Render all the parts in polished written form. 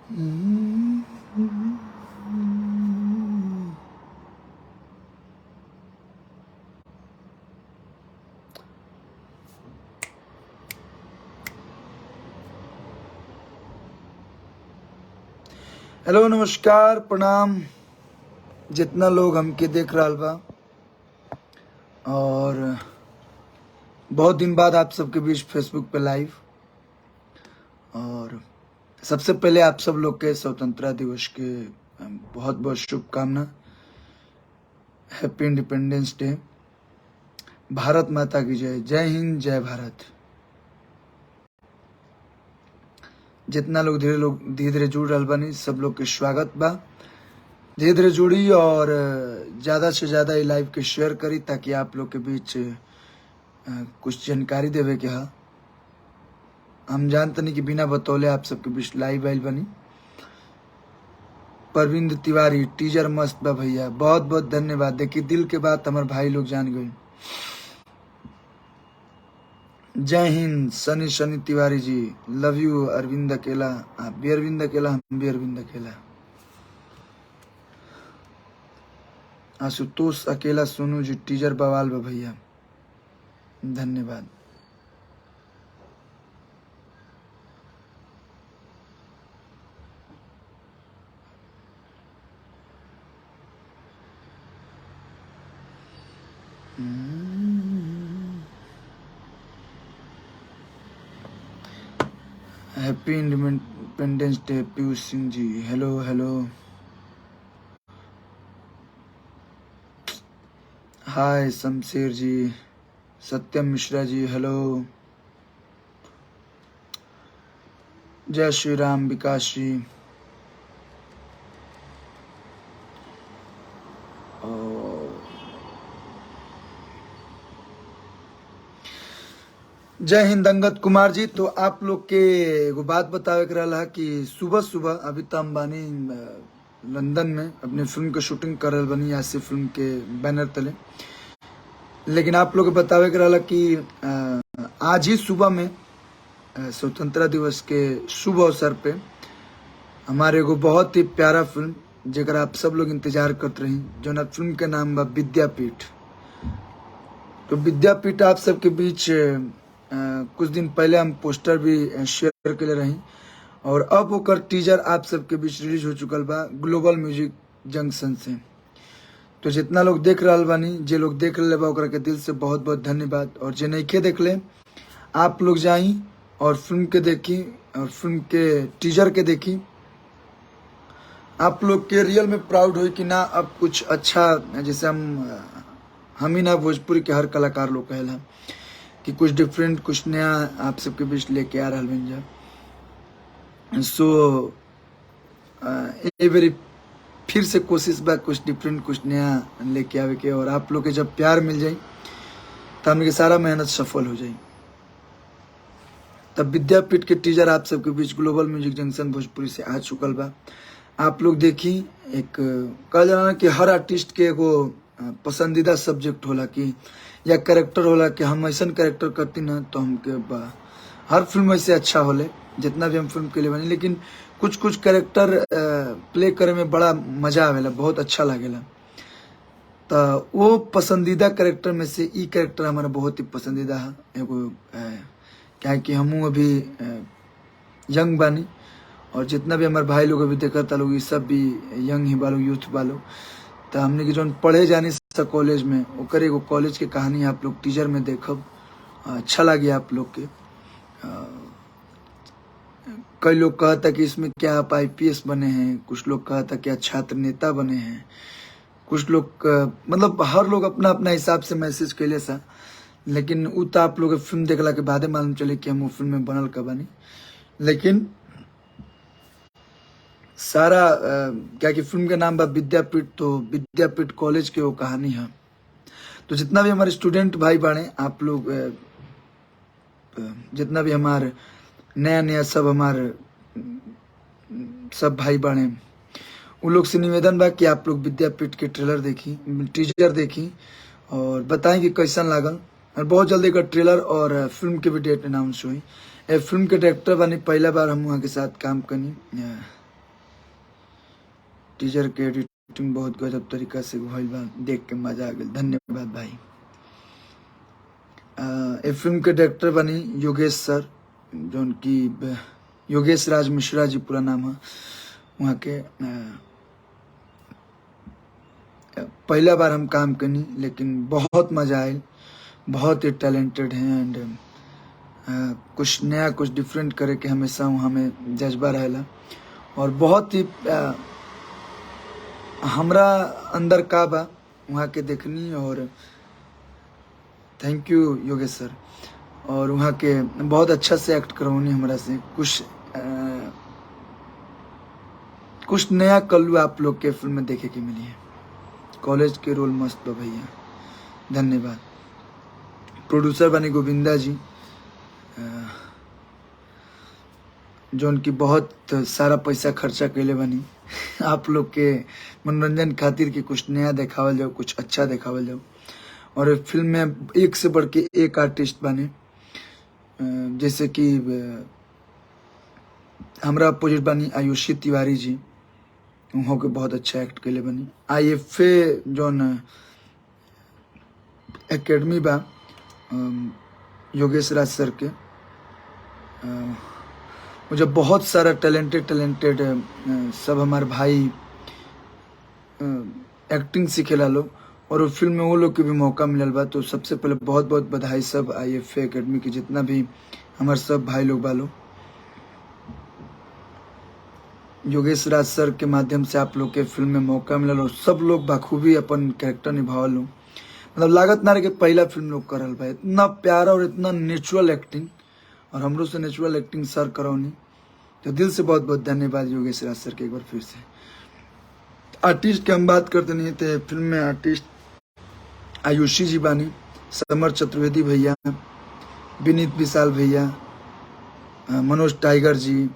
Hello, नमस्कार, प्रणाम। जितना लोग हमके देख रहा बा और बहुत दिन बाद आप सबके बीच फेसबुक पे लाइव। और सबसे पहले आप सब लोग के स्वतंत्रता दिवस के बहुत बहुत शुभकामना। Happy independence day. भारत माता की जय। जय हिंद, जय भारत। जितना लोग धीरे धीरे जुड़ रहा बानी, सब लोग के स्वागत बा। धीरे धीरे जुड़ी और ज़्यादा से ज़्यादा ये लाइव के शेयर करी ताकि आप लोग के बीच कुछ जानकारी देवे के हा। हम जानते नहीं कि बिना बतौले आप सबके बीच लाइव आइल बनी। परविंद तिवारी, टीजर मस्त बा भैया, बहुत बहुत धन्यवाद। देखिए, दिल के बात हमारे भाई लोग जान गए। जय हिंद सनी सनी तिवारी जी, लव यू। अरविंद अकेला, आप भी अरविंद अकेला, हम भी अरविंद अकेला। आशुतोष अकेला, सोनू जी, टीजर बवाल बा भैया, धन्यवाद। Happy independence day Piyush Singh ji, hello hello. हाय शमशेर जी, सत्यम मिश्रा जी, हेलो। जय श्री राम, विकास जी। जय हिंद अंगद कुमार जी। तो आप लोग के एगो बात बतावे के रहा कि सुबह सुबह अभी तो अंबानी लंदन में अपने फिल्म के शूटिंग कर रहे बनी, ऐसे फिल्म के बैनर तले। लेकिन आप लोग के बतावे के रहा कि आज ही सुबह में स्वतंत्रता दिवस के शुभ अवसर पे हमारे एगो बहुत ही प्यारा फिल्म जेकर आप सब लोग इंतजार करते रही, जो ना फिल्म के नाम बा विद्यापीठ। तो विद्यापीठ आप सबके बीच कुछ दिन पहले हम पोस्टर भी शेयर कर ले रही और अब ओकर टीजर आप सबके बीच रिलीज हो चुकल बा ग्लोबल म्यूजिक जंक्शन से। तो जितना लोग देख रहा बानी, जे लोग देख ले बा ओकरा के दिल से बहुत बहुत धन्यवाद। और जे नहीं देख ले, आप लोग जाई और फिल्म के देखी और फिल्म के टीजर के देखी। आप लोग के रियल में प्राउड हो कि ना अब कुछ अच्छा, जैसे हम ही ना भोजपुरी के हर कलाकार लोग कहला कि कुछ डिफरेंट, कुछ नया आप सबके बीच लेके आ रहा बन जा। सो ये बारी फिर से कोशिश बा कुछ डिफरेंट, कुछ नया लेके आवे के। और आप लोग के जब प्यार मिल जाए तो हमने सारा मेहनत सफल हो जाए। तब विद्यापीठ के टीजर आप सबके बीच ग्लोबल म्यूजिक जंक्शन भोजपुरी से आ चुकल बा। आप लोग देखी। एक कहा जाना कि हर आर्टिस्ट के एगो पसंदीदा सब्जेक्ट होला कि या कैरेक्टर होला कि हम ऐसा कैरेक्टर करती ना तो हमके हर फिल्म ऐसे अच्छा होले, जितना भी हम फिल्म के लिए बनी। लेकिन कुछ कुछ कैरेक्टर प्ले करे में बड़ा मजा आवेला, बहुत अच्छा लागेला। तो वो पसंदीदा कैरेक्टर में से ई कैरेक्टर हमारा बहुत ही पसंदीदा है एगो। क्या कि हमू अभी यंग बानी और जितना भी हमारे भाई लोग अभी देखता लोग, ये सब भी यंग ही बालो, यूथ बालो। तो हमने की जो पढ़े जानी कॉलेज में ओकर एगो कॉलेज के कहानी आप लोग टीजर में देखब, अच्छा लगे आप लोग के। कई लोग कहता कि इसमें क्या आप आईपीएस बने हैं, कुछ लोग कहता कि छात्र नेता बने हैं, कुछ लोग मतलब हर लोग अपना अपना हिसाब से मैसेज कैले सा। लेकिन उ तो आप लोग फिल्म देखला के बाद मालूम चले कि हम वो फिल्म में बनल का बनी। लेकिन सारा क्या कि फिल्म के नाम बा विद्यापीठ, तो विद्यापीठ कॉलेज के वो कहानी है। तो जितना भी हमारे स्टूडेंट भाई बाणे, आप लोग जितना भी हमारे नया नया सब हमारे सब भाई बाणे, उन लोग से निवेदन बा कि आप लोग विद्यापीठ के ट्रेलर देखी, टीजर देखी और बताएं कि कैसा लागल। और बहुत जल्दी का ट्रेलर और फिल्म के भी डेट अनाउंस हुई। फिल्म के डायरेक्टर बनी, पहला बार हम वहाँ के साथ काम करनी। टीजर के एडिटिंग बहुत गजब तरीका से भइल बा, देख के मजा आ गई। धन्यवाद भाई। ए फिल्म के डायरेक्टर बनी योगेश सर, जो उनकी योगेश राज मिश्रा जी पूरा नाम है। वहाँ के पहला बार हम काम करनी, लेकिन बहुत मजा आयल। बहुत ही टैलेंटेड हैं एंड कुछ नया कुछ डिफरेंट करे के हमेशा हमें जज्बा रहेला। और बहुत ही हमरा अंदर का बा वहाँ के देखनी। और थैंक यू योगेश सर। और वहाँ के बहुत अच्छा से एक्ट करवनी हमरा से। कुछ नया कल्लू आप लोग के फिल्म में देखे के मिली है। कॉलेज के रोल मस्त बा भैया, धन्यवाद। प्रोड्यूसर बनी गोविंदा जी, जो उनकी बहुत सारा पैसा खर्चा कैले बनी आप लोग के मनोरंजन खातिर कि कुछ नया देखावल जाओ, कुछ अच्छा देखावल जाओ। और फिल्म में एक से बढ़ के एक आर्टिस्ट बने, जैसे कि हमरा अपोजिट बनी आयुषी तिवारी जी, उन्हों के बहुत अच्छा एक्ट कैले बनी। IFA जोन एकेडमी बा योगेश राज सर के, मुझे बहुत सारा टैलेंटेड सब हमारे भाई एक्टिंग सीखेला लोग, और वो फिल्म में वो लोग के भी मौका मिलल बा। तो सबसे पहले बहुत बहुत बधाई सब IFA एकेडमी के जितना भी हमारे सब भाई लोग बालो। योगेश राज सर के माध्यम से आप लोग के फिल्म में मौका मिलल और सब लोग बखूबी अपन कैरेक्टर निभावल लो। मतलब लागत ना रहे कि पहला फिल्म लोग करल बा। इतना प्यारा और इतना नेचुरल एक्टिंग, और हमरो से नेचुरल एक्टिंग सर करौनी। तो दिल से बहुत बहुत धन्यवाद योगेश राज सर के एक बार फिर से। आर्टिस्ट की हम बात करते नहीं थे, फिल्म में आर्टिस्ट आयुषी जी बानी, समर चतुर्वेदी भैया, विनीत विशाल भैया, मनोज टाइगर जी,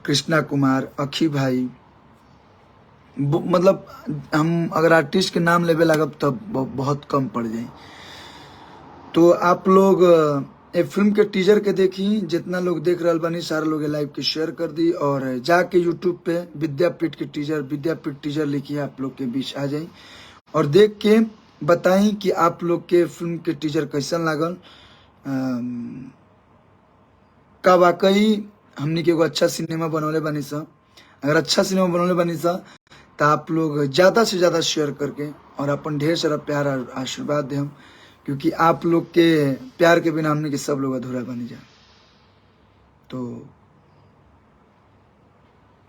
कृष्णा कुमार, अखी भाई। मतलब हम अगर आर्टिस्ट के नाम लेवे लागब तब बहुत कम पड़ जाए। तो आप लोग ये फिल्म के टीजर के देखी, जितना लोग देख रहा बानी सारा लोग लाइव के शेयर कर दी। और जाके यूट्यूब पे विद्यापीठ के टीजर, विद्यापीठ टीजर लिखिए, आप लोग के बीच आ जाए और देख के बताई कि आप लोग के फिल्म के टीजर कैसन लागल। का वाकई हमनी के एगो अच्छा सिनेमा बनौले बानी सा। अगर अच्छा सिनेमा बनौले बानी सा तो आप लोग ज़्यादा से ज़्यादा शेयर करके और अपन ढेर सारा प्यार और आशीर्वाद दें, क्योंकि आप लोग के प्यार के बिना हमने के सब लोग अधूरा बनी जाए। तो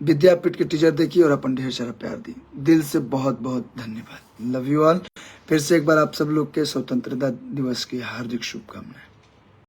विद्यापीठ के टीचर देखिए और अपन ढेर सारा प्यार दी। दिल से बहुत बहुत धन्यवाद। Love you all. फिर से एक बार आप सब लोग के स्वतंत्रता दिवस की हार्दिक शुभकामनाएं।